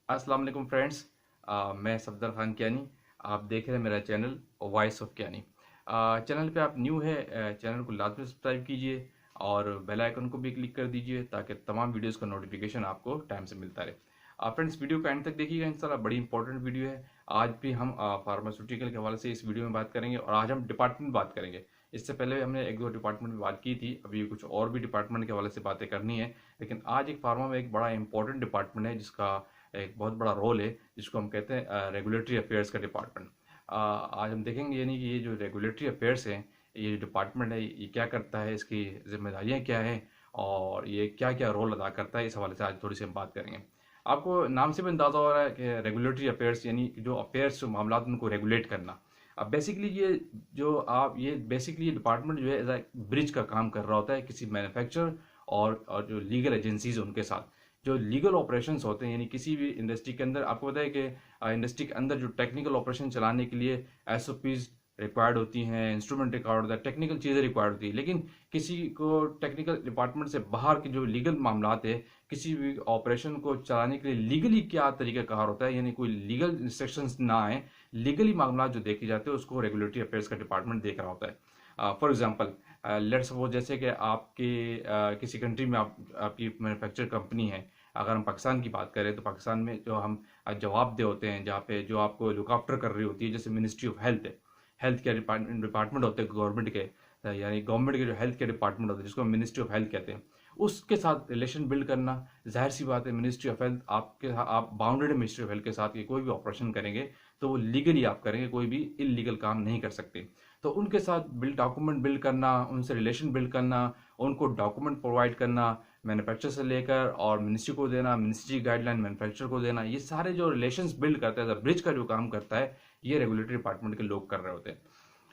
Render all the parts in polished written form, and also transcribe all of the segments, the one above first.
अस्सलाम वालेकुम फ्रेंड्स। मैं सफदर खान कियानी। आप देख रहे हैं मेरा channel voice of Kiyani. Channel पे आप न्यू है, चैनल को लाजमी सब्सक्राइब कीजिए और बेल आइकन को भी क्लिक कर दीजिए ताकि तमाम वीडियोस का नोटिफिकेशन आपको टाइम से मिलता रहे। फ्रेंड्स, वीडियो को एंड तक देखिएगा, इंशाल्लाह बड़ी इंपॉर्टेंट वीडियो है। आज भी हम फार्मास्यूटिकल के हवाले से इस वीडियो में बात करेंगे और आज हम डिपार्टमेंट बात करेंगे। इससे पहले हमने एक दो डिपार्टमेंट में बात की थी, अभी कुछ और भी डिपार्टमेंट के हवाले से बातें करनी है। लेकिन आज एक फार्मा में एक बड़ा इंपॉर्टेंट डिपार्टमेंट है जिसका एक बहुत बड़ा रोल है, जिसको हम कहते हैं रेगुलेटरी अफेयर्स का डिपार्टमेंट। आज हम देखेंगे यानी कि ये जो रेगुलेटरी अफेयर्स है, ये डिपार्टमेंट है, ये क्या करता है, इसकी जिम्मेदारियां क्या हैं और ये क्या क्या रोल अदा करता है, इस हवाले से आज थोड़ी सी हम बात करेंगे। आपको नाम से भी अंदाजा हो रहा है कि रेगुलेटरी अफेयर्स यानी जो अफेयर्स जो मामला उनको रेगुलेट करना। अब बेसिकली ये बेसिकली ये डिपार्टमेंट जो है एज ब्रिज का काम कर रहा होता है किसी मैन्युफैक्चरर और जो लीगल एजेंसीज उनके साथ। जो लीगल ऑपरेशंस होते हैं यानी किसी भी इंडस्ट्री के अंदर, आपको पता है कि इंडस्ट्री के अंदर जो टेक्निकल ऑपरेशन चलाने के लिए एसओपीज रिक्वायर्ड होती हैं, इंस्ट्रूमेंट रिक्वायर्ड होता है, टेक्निकल चीज़ें रिक्वायर्ड होती है। लेकिन किसी को टेक्निकल डिपार्टमेंट से बाहर के जो लीगल मामलात है, किसी भी ऑपरेशन को चलाने के लिए लीगली क्या तरीक़ाकार होता है, यानी कोई लीगल इंस्ट्रक्शंस ना आए, लीगली मामला जो देखे जाते हैं उसको रेगुलेटरी अफेयर्स का डिपार्टमेंट देख रहा होता है। फॉर एग्जांपल, लेट्स सपोज जैसे कि आपके किसी कंट्री में आपकी मैन्युफैक्चर कंपनी है। अगर हम पाकिस्तान की बात करें तो पाकिस्तान में जो हम जवाबदेह होते हैं, जहाँ पे जो आपको लुक आफ्टर कर रही होती है, जैसे मिनिस्ट्री ऑफ हेल्थ है, हेल्थ केयर डिपार्टमेंट होते हैं गवर्नमेंट के, यानी गवर्नमेंट के जो हेल्थ केयर डिपार्टमेंट होते हैं जिसको मिनिस्ट्री ऑफ हेल्थ कहते हैं, उसके साथ रिलेशन बिल्ड करना। जाहिर सी बात है, मिनिस्ट्री ऑफ हेल्थ आप बाउंडेड मिनिस्ट्री ऑफ हेल्थ के साथ ये कोई भी ऑपरेशन करेंगे तो वो लीगली आप करेंगे, कोई भी इलीगल काम नहीं कर सकते। तो उनके साथ डॉक्यूमेंट बिल्ड करना, उनसे रिलेशन बिल्ड करना, उनको डॉक्यूमेंट प्रोवाइड करना, मैन्युफैक्चर से लेकर और मिनिस्ट्री को देना, मिनिस्ट्री गाइडलाइन मैन्युफैक्चर को देना, ये सारे जो रिलेशंस बिल्ड करते हैं, ब्रिज का जो काम करता है, ये रेगुलेटरी डिपार्टमेंट के लोग कर रहे होते हैं।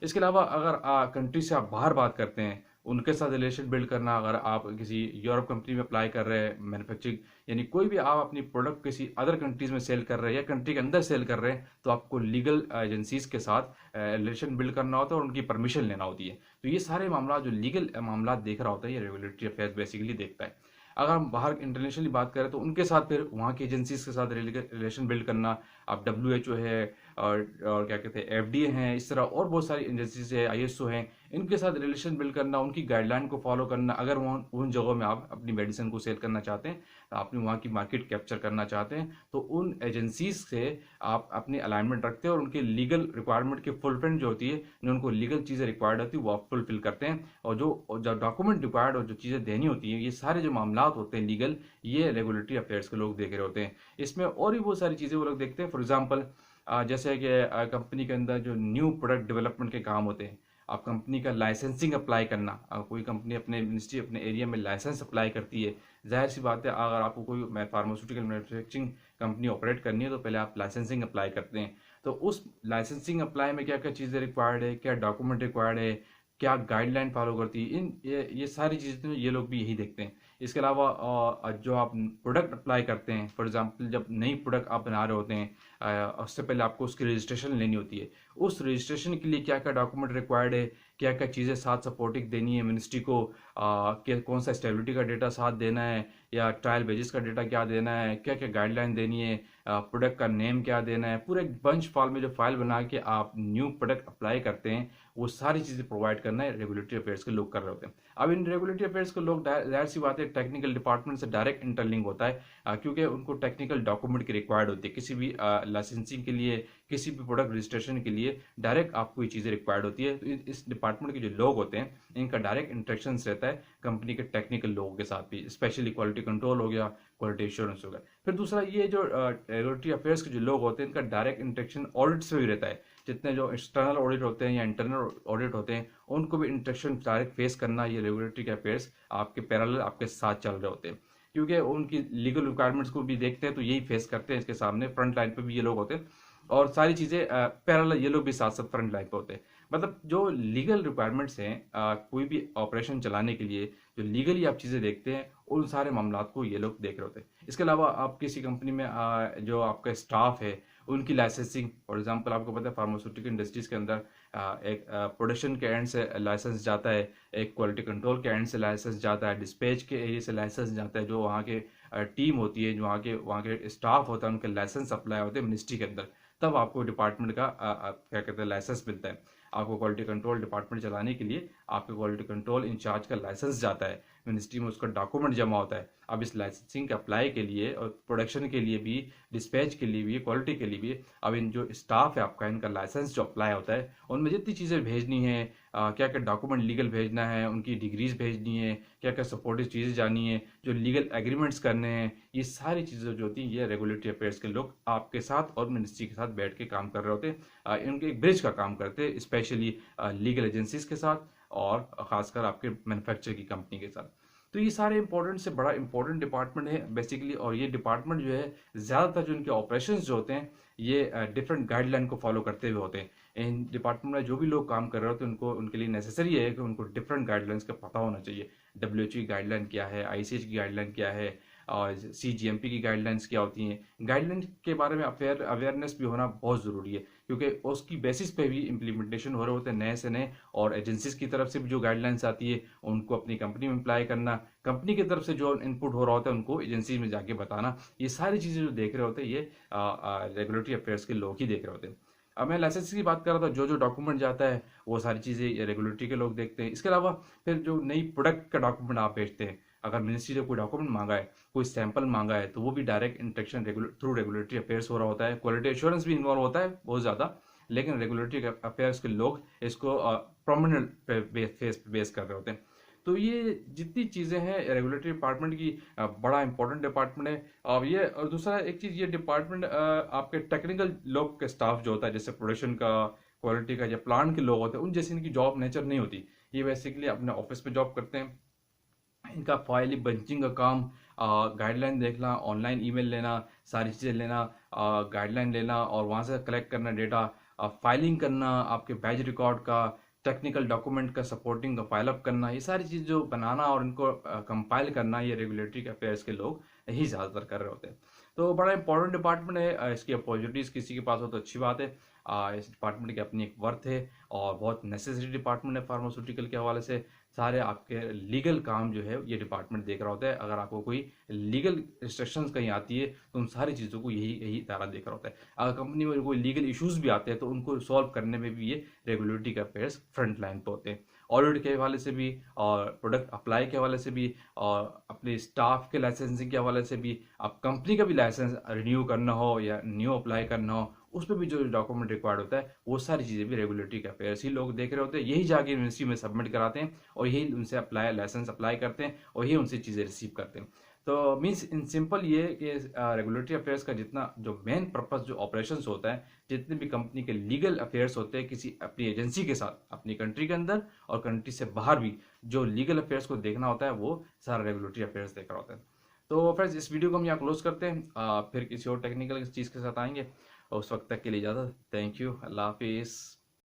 इसके अलावा अगर कंट्री से आप बाहर बात करते हैं, उनके साथ रिलेशन बिल्ड करना, अगर आप किसी यूरोप कंट्री में अप्लाई कर रहे हैं मैन्युफैक्चरिंग, यानी कोई भी आप अपनी प्रोडक्ट किसी अदर कंट्रीज में सेल कर रहे हैं या कंट्री के अंदर सेल कर रहे हैं, तो आपको लीगल एजेंसीज के साथ रिलेशन बिल्ड करना होता है और उनकी परमिशन लेना होती है। तो ये सारे मामला जो लीगल मामला देख रहा होता है, ये रेगुलेटरी अफेयर्स बेसिकली देखता है। अगर हम बाहर इंटरनेशनली बात करें तो उनके साथ फिर वहाँ की एजेंसीज के साथ रिलेशन बिल्ड करना। अब WHO है और क्या कहते हैं FDA हैं, इस तरह और बहुत सारी एजेंसीज है, ISO हैं, इनके साथ रिलेशन बिल्ड करना, उनकी गाइडलाइन को फॉलो करना। अगर वहाँ उन जगहों में आप अपनी मेडिसिन को सेल करना चाहते हैं, अपनी वहाँ की मार्केट कैप्चर करना चाहते हैं, तो उन एजेंसीज से आप अपनी अलाइनमेंट रखते हैं और उनकी लीगल रिक्वायरमेंट की फुलफिल जो होती है, जो उनको लीगल चीज़ें रिक्वायर्ड होती है वो आप फुलफिल करते हैं। और जो डॉक्यूमेंट रिक्वायर्ड और जो चीज़ें देनी होती हैं, ये सारे जो मामला होते हैं लीगल, ये रेगुलेटरी अफेयर्स के लोग देख रहे होते हैं। इसमें और भी बहुत सारी चीज़ें वो लोग देखते हैं। फॉर एग्जाम्पल, जैसे कि कंपनी के अंदर जो न्यू प्रोडक्ट डेवलपमेंट के काम होते हैं, आप कंपनी का लाइसेंसिंग अप्लाई करना, कोई कंपनी अपने मिनिस्ट्री अपने एरिया में लाइसेंस अप्लाई करती है। जाहिर सी बात है, अगर आपको कोई फार्मास्यूटिकल मैन्युफैक्चरिंग कंपनी ऑपरेट करनी है तो पहले आप लाइसेंसिंग अप्लाई करते हैं। तो उस लाइसेंसिंग अप्लाई में क्या क्या चीज़ें रिक्वायर्ड है, क्या डॉक्यूमेंट रिक्वायर्ड है, क्या गाइडलाइन फॉलो करती है, ये सारी चीज़ें ये लोग भी यही देखते हैं। इसके अलावा जो आप प्रोडक्ट अप्लाई करते हैं, फॉर एग्जांपल जब नई प्रोडक्ट आप बना रहे होते हैं, उससे पहले आपको उसकी रजिस्ट्रेशन लेनी होती है। उस रजिस्ट्रेशन के लिए क्या क्या डॉक्यूमेंट रिक्वायर्ड है, क्या क्या चीज़ें साथ सपोर्टिंग देनी है मिनिस्ट्री को, कौन सा स्टेबिलिटी का डेटा साथ देना है या ट्रायल बेसिस का डेटा क्या देना है, क्या क्या गाइडलाइन देनी है, प्रोडक्ट का नेम क्या देना है, पूरे बंच फाइल में जो फाइल बना के आप न्यू प्रोडक्ट अप्लाई करते हैं, वो सारी चीज़ें प्रोवाइड करना है रेगुलेटरी अफेयर्स के लोग कर रहे होते हैं। अब इन रेगुलेटरी अफेयर्स के लोग, जाहिर सी बात है, टेक्निकल डिपार्टमेंट से डायरेक्ट इंटरलिंक होता है, क्योंकि उनको टेक्निकल डॉक्यूमेंट की रिक्वायर्ड होती है किसी भी लाइसेंसिंग के लिए, किसी भी प्रोडक्ट रजिस्ट्रेशन के लिए डायरेक्ट आपको ये चीज़ें रिक्वायर्ड होती है। तो इस डिपार्टमेंट के जो लोग होते हैं, इनका डायरेक्ट इंटरेक्शन रहता है कंपनी के टेक्निकल लोगों के साथ भी, स्पेशली क्वालिटी कंट्रोल हो गया, क्वालिटी एश्योरेंस हो गया। फिर दूसरा, ये जो रेगुलेटरी अफेयर्स के जो लोग होते हैं, इनका डायरेक्ट इंटरेक्शन ऑडिट से भी रहता है। जितने जो एक्सटर्नल ऑडिट होते हैं या इंटरनल ऑडिट होते हैं, उनको भी इंटरेक्शन डायरेक्ट फेस करना, ये रेगुलेटरी के अफेयर्स आपके पैरेलल आपके साथ चल रहे होते हैं, क्योंकि उनकी लीगल रिक्वायरमेंट्स को भी देखते हैं, तो यही फेस करते हैं। इसके सामने फ्रंट लाइन पे भी ये लोग होते हैं और सारी चीज़ें पैरेलल ये लोग भी साथ साथ फ्रंट लाइन पे होते हैं। मतलब जो लीगल रिक्वायरमेंट्स हैं, कोई भी ऑपरेशन चलाने के लिए जो लीगली आप चीज़ें देखते हैं, उन सारे मामलों को ये लोग देख रहे होते हैं। इसके अलावा आप किसी कंपनी में जो आपका स्टाफ है, उनकी लाइसेंसिंग, फॉर एग्जांपल आपको पता है फार्मास्यूटिकल इंडस्ट्रीज के अंदर एक प्रोडक्शन के एंड से लाइसेंस जाता है, एक क्वालिटी कंट्रोल के एंड से लाइसेंस जाता है, डिस्पैच के एरिया से लाइसेंस जाता है, जो वहाँ के टीम होती है, जो वहाँ के स्टाफ होता है, उनके लाइसेंस अप्लाई होते हैं मिनिस्ट्री के अंदर, तब आपको डिपार्टमेंट का क्या कहते हैं लाइसेंस मिलता है। आपको क्वालिटी कंट्रोल डिपार्टमेंट चलाने के लिए आपके क्वालिटी कंट्रोल इंचार्ज का लाइसेंस जाता है मिनिस्ट्री में, उसका डॉक्यूमेंट जमा होता है। अब इस लाइसेंसिंग के अप्लाई के लिए और प्रोडक्शन के लिए भी, डिस्पैच के लिए भी, क्वालिटी के लिए भी, अब इन जो स्टाफ है आपका, इनका लाइसेंस जो अप्लाई होता है, उनमें जितनी चीज़ें भेजनी है, क्या क्या डॉक्यूमेंट लीगल भेजना है, उनकी डिग्रीज भेजनी है, क्या क्या सपोर्टिव चीज़ें जानी है, जो लीगल एग्रीमेंट्स करने हैं, ये सारी चीज़ें जो होती हैं ये रेगुलेटरी अफेयर्स के लोग आपके साथ और मिनिस्ट्री के साथ बैठ के काम कर रहे होते हैं। इनके एक ब्रिज का काम करते हैं, स्पेशली लीगल एजेंसीज के साथ और खासकर आपके मैन्युफैक्चर की कंपनी के साथ। तो ये सारे इंपॉर्टेंट से बड़ा इंपॉर्टेंट डिपार्टमेंट है बेसिकली, और ये डिपार्टमेंट जो है ज़्यादातर जो इनके ऑपरेशंस जो होते हैं ये डिफरेंट गाइडलाइन को फॉलो करते हुए होते हैं। इन डिपार्टमेंट में जो भी लोग काम कर रहे होते हैं उनको, उनके लिए नेसेसरी है कि उनको डिफरेंट गाइडलाइंस का पता होना चाहिए। WHO की गाइडलाइन क्या है, ICH की गाइडलाइन क्या है, और CGMP की गाइडलाइंस क्या होती हैं। गाइडलाइन के बारे में अवेयरनेस भी होना बहुत ज़रूरी है, क्योंकि उसकी बेसिस पे भी इम्प्लीमेंटेशन हो रहे होते हैं नए से नए, और एजेंसीज की तरफ से भी जो गाइडलाइंस आती है उनको अपनी कंपनी में अप्लाई करना, कंपनी की तरफ से जो इनपुट हो रहा होता है उनको एजेंसी में जाके बताना, ये सारी चीज़ें जो देख रहे होते हैं ये रेगुलेटरी अफेयर्स के लोग ही देख रहे होते हैं। अब मैं लाइसेंस की बात कर रहा था, जो जो डॉक्यूमेंट जाता है वो सारी चीज़ें ये रेगुलेटरी के लोग देखते हैं। इसके अलावा फिर जो नई प्रोडक्ट का डॉक्यूमेंट आप भेजते हैं, अगर मिनिस्ट्री ने कोई डॉक्यूमेंट मांगा है, कोई सैंपल मांगा है, तो वो भी direct interaction through regulatory affairs हो रहा होता है। क्वालिटी एश्योरेंस भी इन्वॉल्व होता है बहुत ज़्यादा, लेकिन रेगुलेटरी अफेयर्स के लोग इसको प्रोमिनेंट बेस कर रहे होते हैं। तो ये जितनी चीज़ें हैं रेगुलेटरी डिपार्टमेंट की, बड़ा इंपॉर्टेंट डिपार्टमेंट है। अब ये, और दूसरा एक चीज़, ये डिपार्टमेंट आपके टेक्निकल लोग के स्टाफ जो होता है, जैसे प्रोडक्शन का, क्वालिटी का, या प्लांट के लोग होते हैं, उन जैसी इनकी जॉब नेचर नहीं होती। ये बेसिकली अपने ऑफिस में जॉब करते हैं। इनका फाइल बंचिंग का काम, गाइडलाइन देखना, ऑनलाइन ईमेल लेना, सारी चीज़ें लेना, गाइडलाइन लेना और वहाँ से कलेक्ट करना डेटा, फाइलिंग करना, आपके बैच रिकॉर्ड का, टेक्निकल डॉक्यूमेंट का सपोर्टिंग का फाइल अप करना, ये सारी चीज़ जो बनाना और इनको कंपाइल करना, ये रेगुलेटरी अफेयर्स के लोग ही ज़्यादातर कर रहे होते हैं। तो बड़ा इंपॉर्टेंट डिपार्टमेंट है। इसकी अपॉर्चुनिटीज़ किसी के पास हो तो अच्छी बात है। इस डिपार्टमेंट की अपनी एक वर्थ है और बहुत नेसेसरी डिपार्टमेंट है फार्मास्यूटिकल के हवाले से। सारे आपके लीगल काम जो है ये डिपार्टमेंट देख रहा होता है। अगर आपको कोई लीगल रिस्ट्रिक्शंस कहीं आती है तो उन सारी चीज़ों को यही इदारा देख रहा होता है। अगर कंपनी में कोई लीगल इश्यूज भी आते हैं तो उनको सॉल्व करने में भी ये रेगुलेटरी के अफेयर्स फ्रंट लाइन पर होते हैं। ऑडिट के हवाले से भी, और प्रोडक्ट अप्लाई के हवाले से भी, और अपने स्टाफ के लाइसेंसिंग के हवाले से भी, आप कंपनी का भी लाइसेंस रिन्यू करना हो या न्यू अप्लाई करना हो, उस पर भी जो डॉक्यूमेंट रिक्वायर्ड होता है वो सारी चीज़ें भी रेगुलेटरी के अफेयर्स ही लोग देख रहे होते हैं। यही जाके यूनिवर्सिटी में सबमिट कराते हैं और यही उनसे लाइसेंस अप्लाई करते हैं और यही उनसे चीज़ें रिसीव करते हैं। तो मीन्स इन सिंपल ये कि रेगुलेटरी अफेयर्स का जितना जो मेन पर्पस जो ऑपरेशंस होता है, जितने भी कंपनी के लीगल अफेयर्स होते हैं किसी अपनी एजेंसी के साथ, अपनी कंट्री के अंदर और कंट्री से बाहर भी जो लीगल अफेयर्स को देखना होता है, वो सारा रेगुलेटरी अफेयर्स देख रहा होता है। तो फ्रेंड्स, इस वीडियो को हम यहाँ क्लोज करते हैं। फिर किसी और टेक्निकल चीज़ के साथ आएंगे, और उस वक्त तक के लिए इजाज़त। Thank you. अल्लाह हाफिज़।